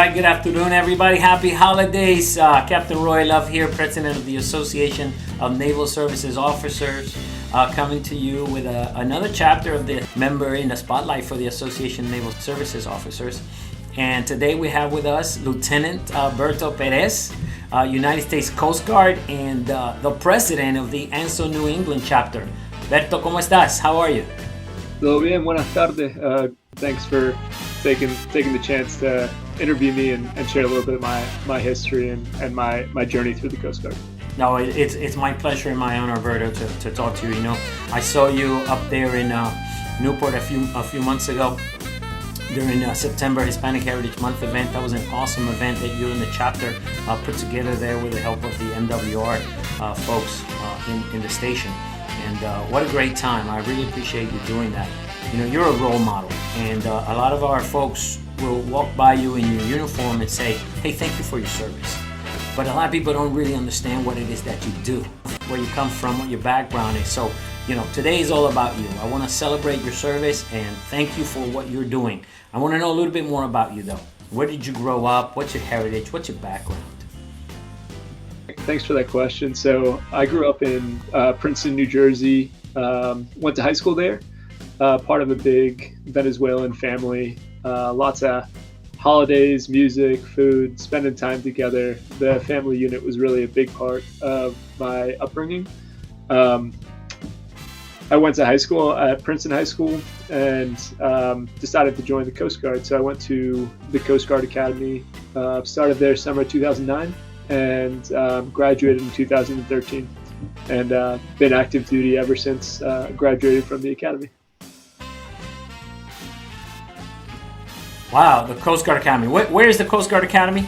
right, good afternoon, everybody. Happy holidays. Captain Roy Love here, President of the Association of Naval Services Officers, coming to you with another chapter of the member in the spotlight for the Association of Naval Services Officers. And today we have with us Lieutenant Berto Perez, United States Coast Guard, and the President of the ANSO New England Chapter. Berto, ¿cómo estás? How are you? Todo bien, buenas tardes. Thanks for taking the chance to interview me and share a little bit of my history and my journey through the Coast Guard. No, it's my pleasure and my honor, Berto, to talk to you. You know, I saw you up there in Newport a few months ago during September Hispanic Heritage Month event. That was an awesome event that you and the chapter put together there with the help of the MWR folks in the station. And what a great time. I really appreciate you doing that. You know, you're a role model, and a lot of our folks will walk by you in your uniform and say, hey, thank you for your service. But a lot of people don't really understand what it is that you do, where you come from, what your background is. So, you know, today is all about you. I want to celebrate your service and thank you for what you're doing. I want to know a little bit more about you, though. Where did you grow up? What's your heritage? What's your background? Thanks for that question. So I grew up in Princeton, New Jersey, went to high school there, part of a big Venezuelan family, lots of holidays, music, food, spending time together. The family unit was really a big part of my upbringing. I went to high school at Princeton High School and decided to join the Coast Guard. So I went to the Coast Guard Academy, started there summer 2009 and graduated in 2013 and been active duty ever since graduated from the Academy. Wow, the Coast Guard Academy. Where is the Coast Guard Academy?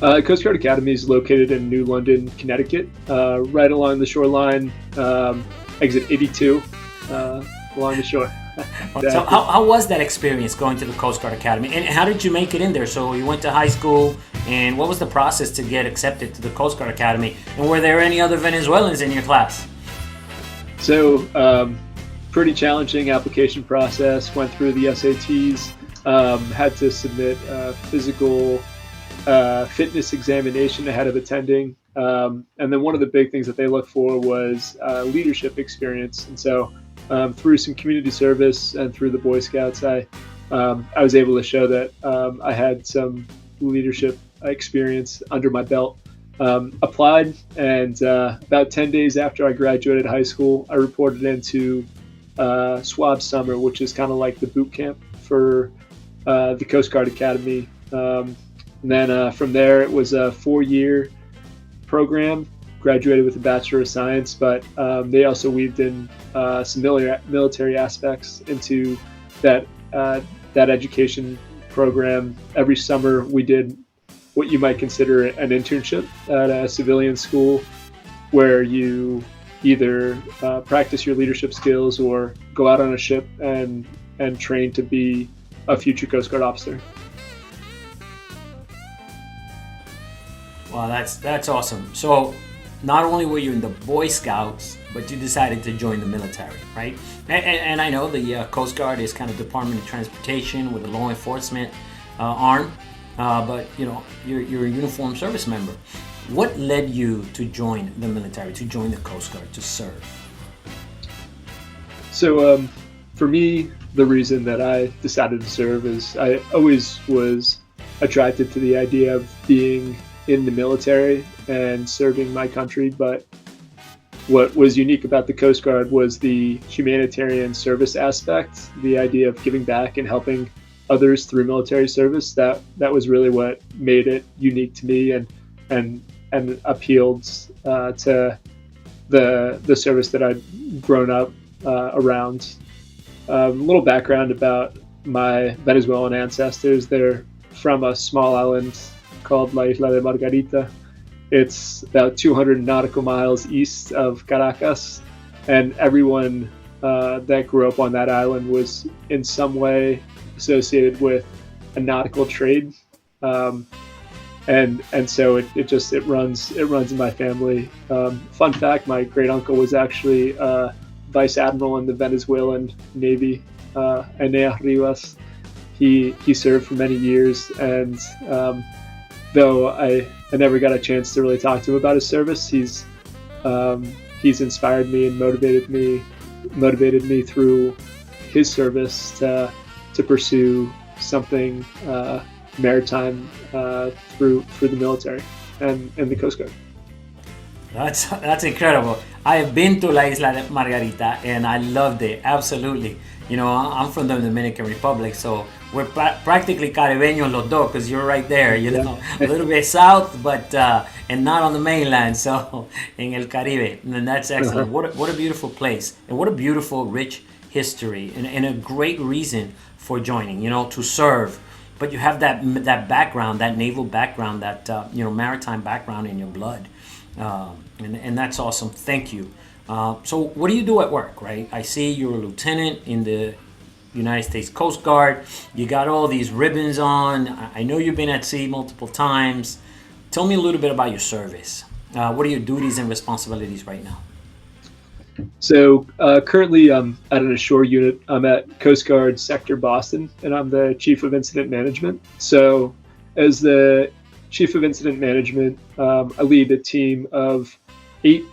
Coast Guard Academy is located in New London, Connecticut, right along the shoreline, exit 82, along the shore. So how was that experience going to the Coast Guard Academy? And how did you make it in there? So you went to high school, and what was the process to get accepted to the Coast Guard Academy? And were there any other Venezuelans in your class? So pretty challenging application process, went through the SATs, had to submit a physical fitness examination ahead of attending. And then one of the big things that they look for was leadership experience. And so through some community service and through the Boy Scouts, I was able to show that I had some leadership experience under my belt. Applied, and about 10 days after I graduated high school, I reported into SWAB Summer, which is kind of like the boot camp for the Coast Guard Academy. And then from there, it was a 4-year program, graduated with a Bachelor of Science, but they also weaved in some military aspects into that education program. Every summer, we did what you might consider an internship at a civilian school, where you either practice your leadership skills or go out on a ship and train to be a future Coast Guard officer. Wow, that's awesome. So not only were you in the Boy Scouts, but you decided to join the military, right? And I know the Coast Guard is kind of Department of Transportation with a law enforcement arm, but you know, you're a uniformed service member. What led you to join the military, to join the Coast Guard, to serve? So for me, the reason that I decided to serve is I always was attracted to the idea of being in the military and serving my country, but what was unique about the Coast Guard was the humanitarian service aspect, the idea of giving back and helping others through military service. That was really what made it unique to me and appealed to the service that I'd grown up around. A little background about my Venezuelan ancestors. They're from a small island called La Isla de Margarita. It's about 200 nautical miles east of Caracas, and everyone that grew up on that island was in some way associated with a nautical trade, and so it runs in my family. Fun fact: my great uncle was actually vice admiral in the Venezuelan Navy, Enea Rivas. He served for many years, and though I never got a chance to really talk to him about his service, he's inspired me and motivated me through his service to pursue something maritime through the military and the Coast Guard. That's incredible. I have been to La Isla de Margarita and I loved it. Absolutely. You know, I'm from the Dominican Republic, so we're practically Caribeños los dos, because you're right there. You know, a little bit south, but and not on the mainland. So in El Caribe, and that's excellent. What a beautiful place, and what a beautiful, rich history, and a great reason for joining. You know, to serve. But you have that background, that naval background, that maritime background in your blood. And that's awesome. Thank you. So what do you do at work, right? I see you're a lieutenant in the United States Coast Guard. You got all these ribbons on. I know you've been at sea multiple times. Tell me a little bit about your service. What are your duties and responsibilities right now? So currently I'm at an ashore unit. I'm at Coast Guard Sector Boston, and I'm the Chief of Incident Management. So as the Chief of Incident Management, I lead a team of 8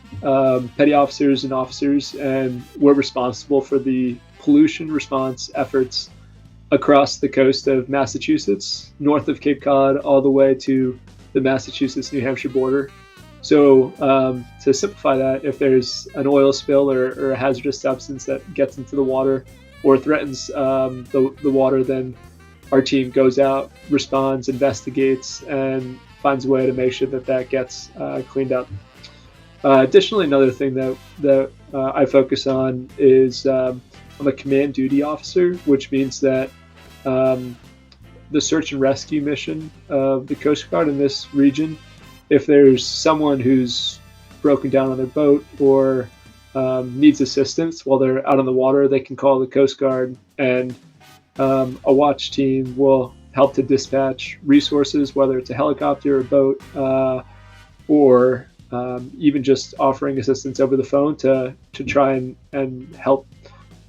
petty officers and officers, and we're responsible for the pollution response efforts across the coast of Massachusetts, north of Cape Cod, all the way to the Massachusetts-New Hampshire border. So to simplify that, if there's an oil spill or a hazardous substance that gets into the water or threatens the water, then our team goes out, responds, investigates, and finds a way to make sure that gets cleaned up. Additionally, another thing that I focus on is I'm a command duty officer, which means that the search and rescue mission of the Coast Guard in this region, if there's someone who's broken down on their boat or needs assistance while they're out on the water, they can call the Coast Guard, and a watch team will help to dispatch resources, whether it's a helicopter or a boat, or even just offering assistance over the phone to try and help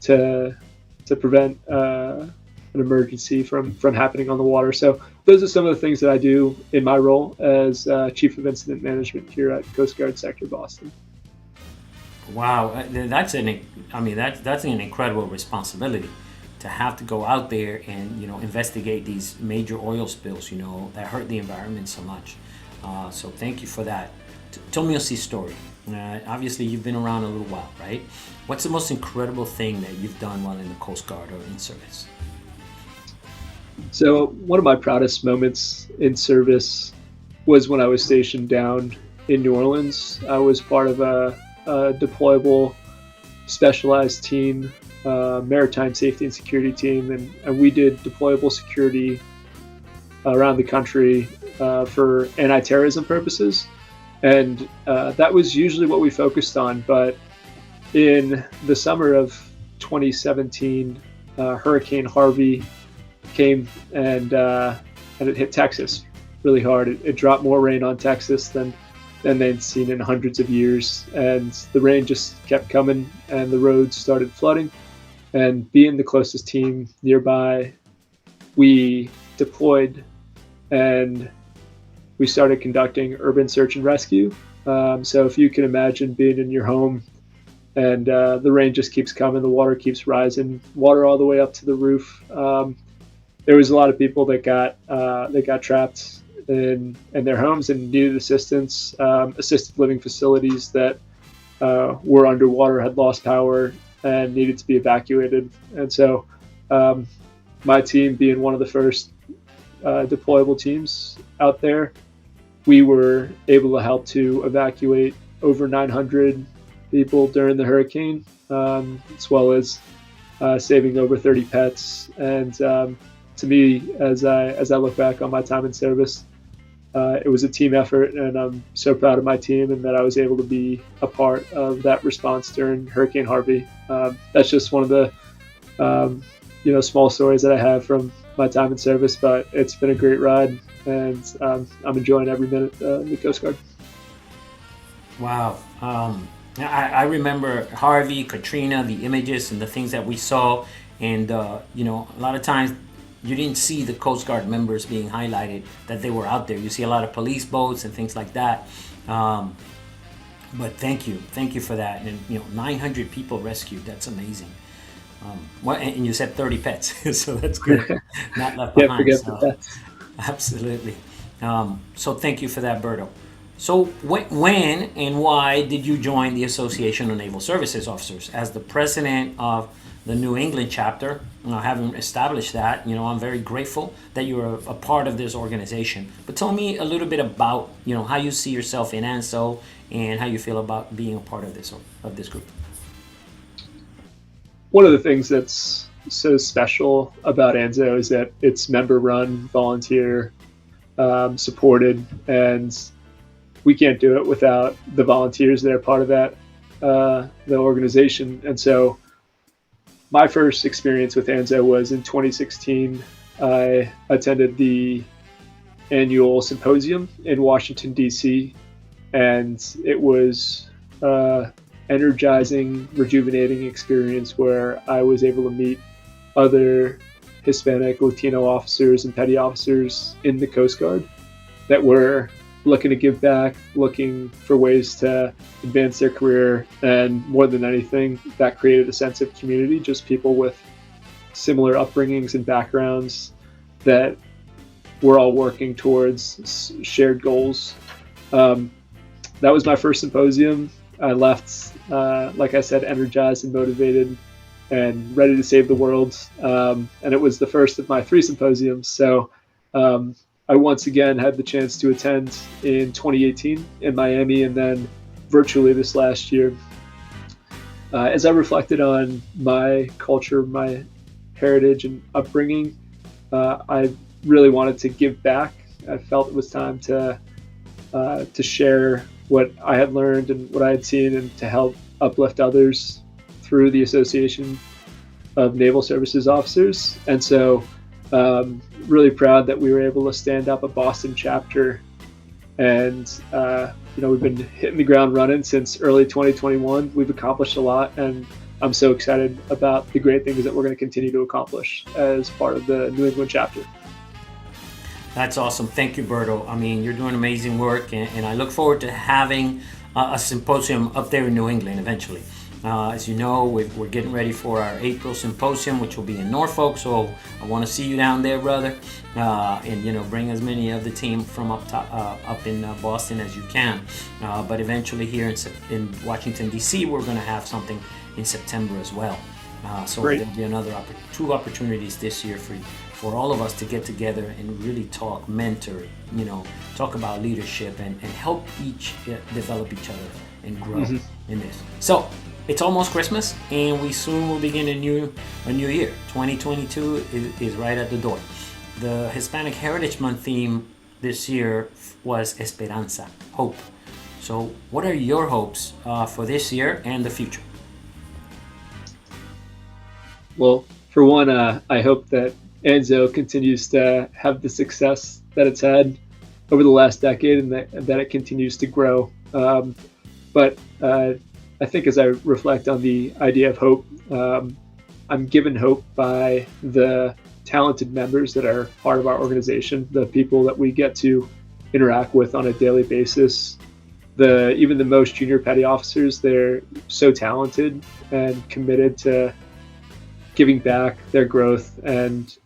to prevent an emergency from happening on the water. So those are some of the things that I do in my role as Chief of Incident Management here at Coast Guard Sector Boston. Wow, that's an incredible responsibility to have to go out there and investigate these major oil spills that hurt the environment so much. So thank you for that. Tell me your sea story. Obviously, you've been around a little while, right? What's the most incredible thing that you've done while in the Coast Guard or in service? So one of my proudest moments in service was when I was stationed down in New Orleans. I was part of a deployable specialized team, maritime safety and security team, and we did deployable security around the country for anti-terrorism purposes. And that was usually what we focused on. But in the summer of 2017, Hurricane Harvey came and it hit Texas really hard. It dropped more rain on Texas than they'd seen in hundreds of years. And the rain just kept coming and the roads started flooding. And being the closest team nearby, we deployed and we started conducting urban search and rescue. So if you can imagine being in your home and the rain just keeps coming, the water keeps rising, water all the way up to the roof. There was a lot of people that got trapped in their homes and needed assistance. Assisted living facilities that were underwater had lost power and needed to be evacuated. And so my team, being one of the first deployable teams out there, we were able to help to evacuate over 900 people during the hurricane, as well as saving over 30 pets. And to me, as I look back on my time in service, it was a team effort, and I'm so proud of my team and that I was able to be a part of that response during Hurricane Harvey. That's just one of the small stories that I have from my time in service, but it's been a great ride, and I'm enjoying every minute in the Coast Guard. Wow. I remember Harvey, Katrina, the images and the things that we saw, and a lot of times you didn't see the Coast Guard members being highlighted, that they were out there. You see a lot of police boats and things like that. But thank you for that. And 900 people rescued. That's amazing. And you said 30 pets, so that's good. Not left Can't behind. forget So, the pets. absolutely. So thank you for that, Berto. So when and why did you join the Association of Naval Services Officers as the president of the New England chapter? Having established that, I'm very grateful that you're a part of this organization. But tell me a little bit about, how you see yourself in ANSO and how you feel about being a part of this group. One of the things that's so special about ANSO is that it's member-run, volunteer supported, and we can't do it without the volunteers that are part of that the organization. And so my first experience with ANSO was in 2016. I attended the annual symposium in Washington, D.C., and it was energizing, rejuvenating experience where I was able to meet other Hispanic, Latino officers and petty officers in the Coast Guard that were looking to give back, looking for ways to advance their career, and more than anything, that created a sense of community, just people with similar upbringings and backgrounds that we're all working towards shared goals. That was my first symposium. I left, like I said, energized and motivated and ready to save the world. And it was the first of my 3 symposiums. So I once again had the chance to attend in 2018 in Miami and then virtually this last year. As I reflected on my culture, my heritage and upbringing, I really wanted to give back. I felt it was time to share what I had learned and what I had seen, and to help uplift others through the Association of Naval Services Officers. And so really proud that we were able to stand up a Boston chapter, and we've been hitting the ground running since early 2021. We've accomplished a lot, and I'm so excited about the great things that we're going to continue to accomplish as part of the New England chapter. That's awesome. Thank you, Berto. I mean, you're doing amazing work, and I look forward to having a symposium up there in New England eventually. As you know, we're getting ready for our April symposium, which will be in Norfolk. So I want to see you down there, brother, and bring as many of the team from up in Boston as you can. But eventually here in Washington D.C., we're going to have something in September as well. So Great. There'll be another 2 opportunities this year for all of us to get together and really talk, mentor, talk about leadership and help develop each other and grow in this. So it's almost Christmas, and we soon will begin a new year. 2022 is right at the door. The Hispanic Heritage Month theme this year was Esperanza, hope. So what are your hopes for this year and the future? Well, for one, I hope that ANSO continues to have the success that it's had over the last decade, and that it continues to grow. But I think as I reflect on the idea of hope, I'm given hope by the talented members that are part of our organization, the people that we get to interact with on a daily basis. Even the most junior petty officers, they're so talented and committed to giving back their growth and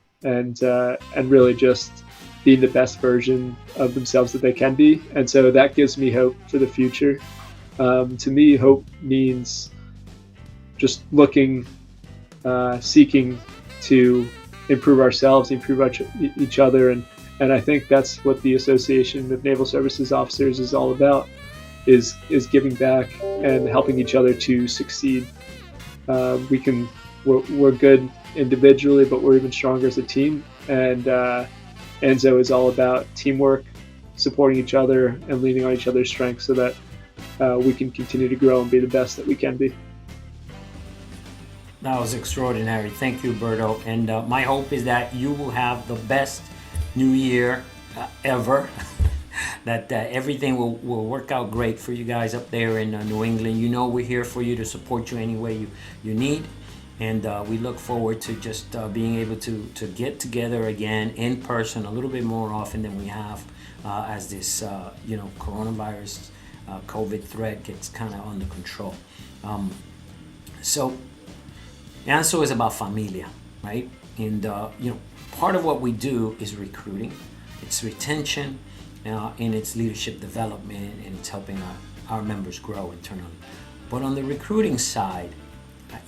really just being the best version of themselves that they can be. And so that gives me hope for the future. To me, hope means just looking, seeking to improve ourselves, improve each other. And I think that's what the Association of Naval Services Officers is all about, is giving back and helping each other to succeed. We're good individually, but we're even stronger as a team. And ANSO is all about teamwork, supporting each other, and leaning on each other's strengths so that we can continue to grow and be the best that we can be. That was extraordinary. Thank you, Berto. And my hope is that you will have the best new year ever. That everything will work out great for you guys up there in New England. We're here for you to support you any way you need. And we look forward to just being able to get together again in person a little bit more often than we have as this coronavirus COVID threat gets kind of under control. So ANSO is about familia, right? And part of what we do is recruiting, it's retention, and it's leadership development, and it's helping our members grow internally. But on the recruiting side,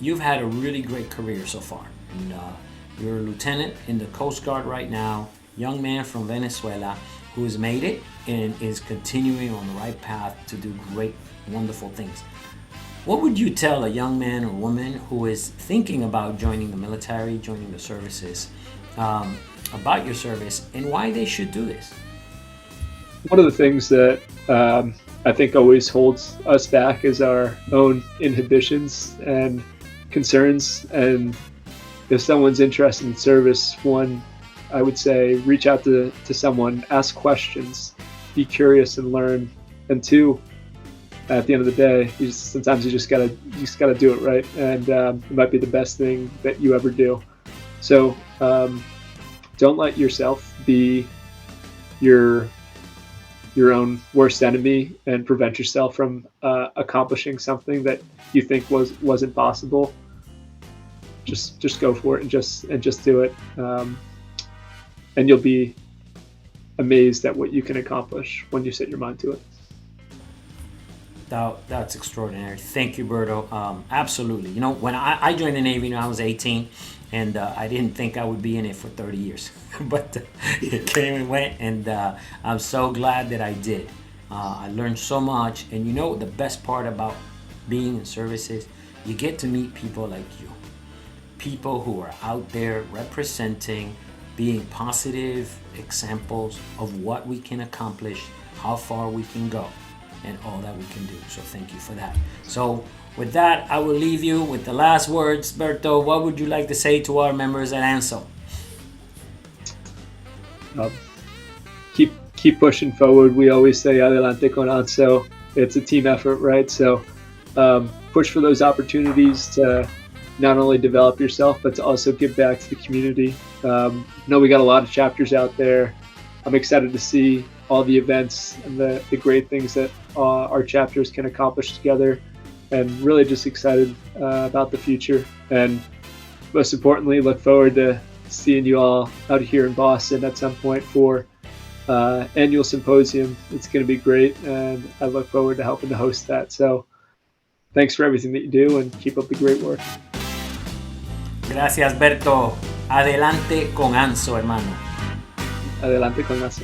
you've had a really great career so far. And you're a lieutenant in the Coast Guard right now, young man from Venezuela who has made it and is continuing on the right path to do great, wonderful things. What would you tell a young man or woman who is thinking about joining the military, joining the services, about your service and why they should do this? One of the things that I think always holds us back is our own inhibitions and concerns. And if someone's interested in service, one, I would say reach out to someone, ask questions, be curious and learn. And two, at the end of the day, sometimes you just gotta do it, right? And it might be the best thing that you ever do. So don't let yourself be your own worst enemy and prevent yourself from accomplishing something that you think wasn't possible. Just go for it and just do it, and you'll be amazed at what you can accomplish when you set your mind to it. That's extraordinary. Thank you, Berto. Absolutely. When I joined the Navy when I was 18, and I didn't think I would be in it for 30 years, but it came and went, and I'm so glad that I did. I learned so much, and the best part about being in services, you get to meet people like you, people who are out there representing, being positive examples of what we can accomplish, how far we can go, and all that we can do. So thank you for that. So with that, I will leave you with the last words. Berto, what would you like to say to our members at ANSO? Keep pushing forward. We always say adelante con ANSO. It's a team effort, right? So push for those opportunities to not only develop yourself, but to also give back to the community. I know we got a lot of chapters out there. I'm excited to see all the events and the great things that our chapters can accomplish together, and really just excited about the future. And most importantly, look forward to seeing you all out here in Boston at some point for annual symposium. It's going to be great, and I look forward to helping to host that. So thanks for everything that you do, and keep up the great work. Gracias, Berto. Adelante con ANSO, hermano. Adelante con ANSO.